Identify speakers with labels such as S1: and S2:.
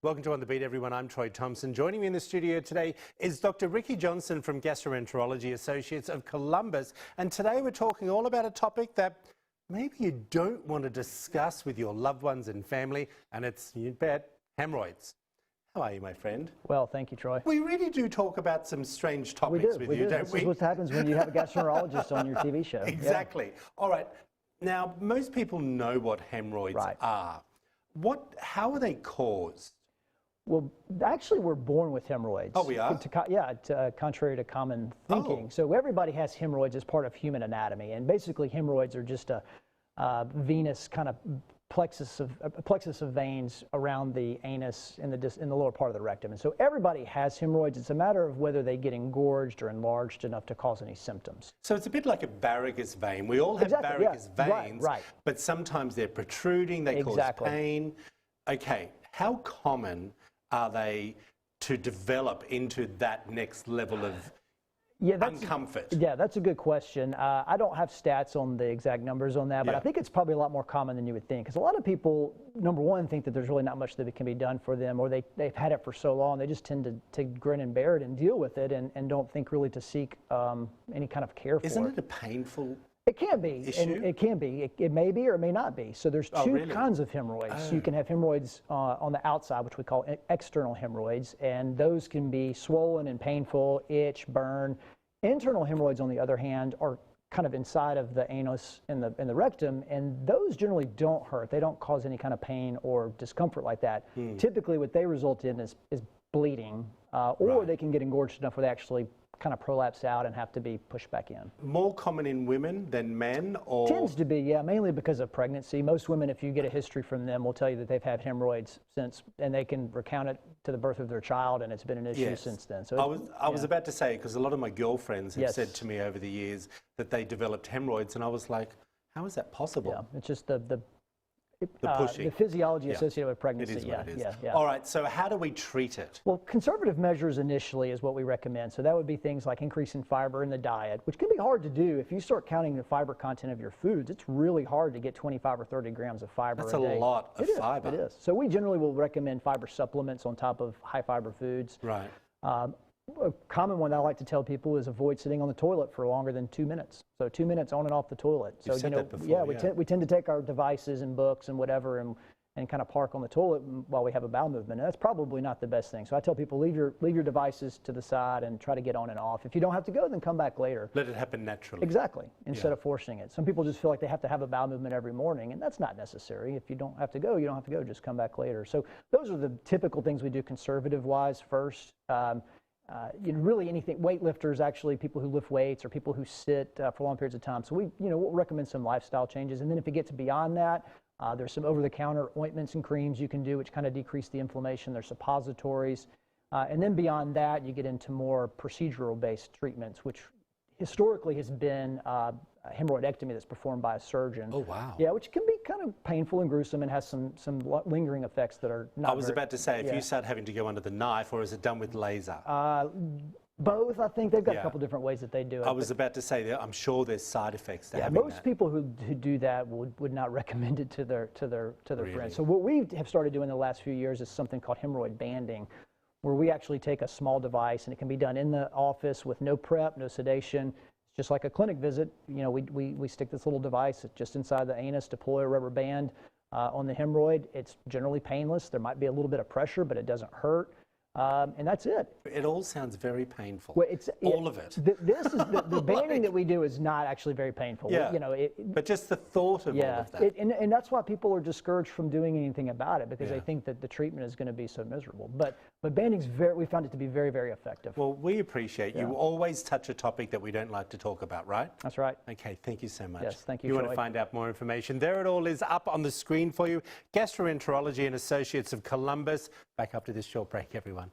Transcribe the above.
S1: Welcome to On the Beat, everyone. I'm Troy Thompson. Joining me in the studio today is Dr. Ricky Johnson from Gastroenterology Associates of Columbus. And today we're talking all about a topic that maybe you don't want to discuss with your loved ones and family, and it's, you bet, hemorrhoids. How are you, my friend?
S2: Well, thank you, Troy.
S1: We really do talk about some strange topics with you, don't we?
S2: This is what happens when you have a gastroenterologist on your TV show.
S1: Exactly. Yeah. All right. Now, most people know what hemorrhoids are. How are they caused?
S2: Well, actually, we're born with hemorrhoids.
S1: Oh, we are?
S2: Contrary to common thinking. So everybody has hemorrhoids as part of human anatomy. And basically, hemorrhoids are just a venous kind of plexus of veins around the anus in the lower part of the rectum. And so everybody has hemorrhoids. It's a matter of whether they get engorged or enlarged enough to cause any symptoms.
S1: So it's a bit like a varicose vein. We all have varicose veins, but sometimes they're protruding, they cause pain. Okay, how common are they to develop into that next level of uncomfort?
S2: Yeah, that's a good question. I don't have stats on the exact numbers on that, but I think it's probably a lot more common than you would think. Because a lot of people, number one, think that there's really not much that can be done for them, or they've had it for so long, they just tend to grin and bear it and deal with it and don't think really to seek any kind of care for it.
S1: Isn't it a painful
S2: It can be, and it can be. It may be or it may not be. So there's two kinds of hemorrhoids. You can have hemorrhoids on the outside, which we call external hemorrhoids, and those can be swollen and painful, itch, burn. Internal hemorrhoids, on the other hand, are kind of inside of the anus and the rectum, and those generally don't hurt. They don't cause any kind of pain or discomfort like that. Typically, what they result in is bleeding, or they can get engorged enough where they actually kind of prolapse out and have to be pushed back in.
S1: More common in women than men, or?
S2: Tends to be, yeah, mainly because of pregnancy. Most women, if you get a history from them, will tell you that they've had hemorrhoids since, and they can recount it to the birth of their child, and it's been an issue since then. So
S1: I was about to say, because a lot of my girlfriends have said to me over the years that they developed hemorrhoids, and I was like, how is that possible?
S2: Yeah, it's just the
S1: pushing.
S2: The physiology associated with pregnancy.
S1: It is what it is.
S2: Yeah.
S1: All right, so how do we treat it?
S2: Well, conservative measures initially is what we recommend. So that would be things like increasing fiber in the diet, which can be hard to do. If you start counting the fiber content of your foods, it's really hard to get 25 or 30 grams of fiber a day.
S1: That's a lot of fiber.
S2: It is. So we generally will recommend fiber supplements on top of high fiber foods.
S1: Right.
S2: A common one I like to tell people is avoid sitting on the toilet for longer than 2 minutes. So 2 minutes on and off the toilet.
S1: You've said that before,
S2: we tend to take our devices and books and whatever and kind of park on the toilet while we have a bowel movement. And that's probably not the best thing. So I tell people leave your devices to the side and try to get on and off. If you don't have to go, then come back later.
S1: Let it happen naturally.
S2: Exactly, instead of forcing it. Some people just feel like they have to have a bowel movement every morning, and that's not necessary. If you don't have to go, you don't have to go. Just come back later. So those are the typical things we do conservative-wise first. Really anything, weightlifters, actually, people who lift weights or people who sit for long periods of time. So we'll recommend some lifestyle changes. And then if it gets beyond that, there's some over-the-counter ointments and creams you can do, which kind of decrease the inflammation. There's suppositories. And then beyond that, you get into more procedural-based treatments, which historically has been a hemorrhoidectomy that's performed by a surgeon.
S1: Oh, wow.
S2: Yeah, which can be kind of painful and gruesome and has some lingering effects that are not
S1: I was about to say, if you start having to go under the knife, or is it done with laser?
S2: Both, I think. They've got a couple different ways that they do it.
S1: I was about to say that I'm sure there's side effects to having
S2: most people who do that would not recommend it to their friends. So what we have started doing the last few years is something called hemorrhoid banding, where we actually take a small device, and it can be done in the office with no prep, no sedation. It's just like a clinic visit. We stick this little device just inside the anus, deploy a rubber band on the hemorrhoid. It's generally painless. There might be a little bit of pressure, but it doesn't hurt. And that's it.
S1: It all sounds very painful.
S2: Well,
S1: all of it.
S2: This is the banding that we do is not actually very painful.
S1: Yeah. But just the thought of all of that.
S2: And that's why people are discouraged from doing anything about it, because they think that the treatment is going to be so miserable. But banding's we found it to be very, very effective.
S1: Well, we appreciate you always touch a topic that we don't like to talk about, right?
S2: That's right.
S1: Okay, thank you so much.
S2: Yes, thank you.
S1: You want to find out more information? There it all is up on the screen for you. Gastroenterology and Associates of Columbus. Back up to this short break, everyone.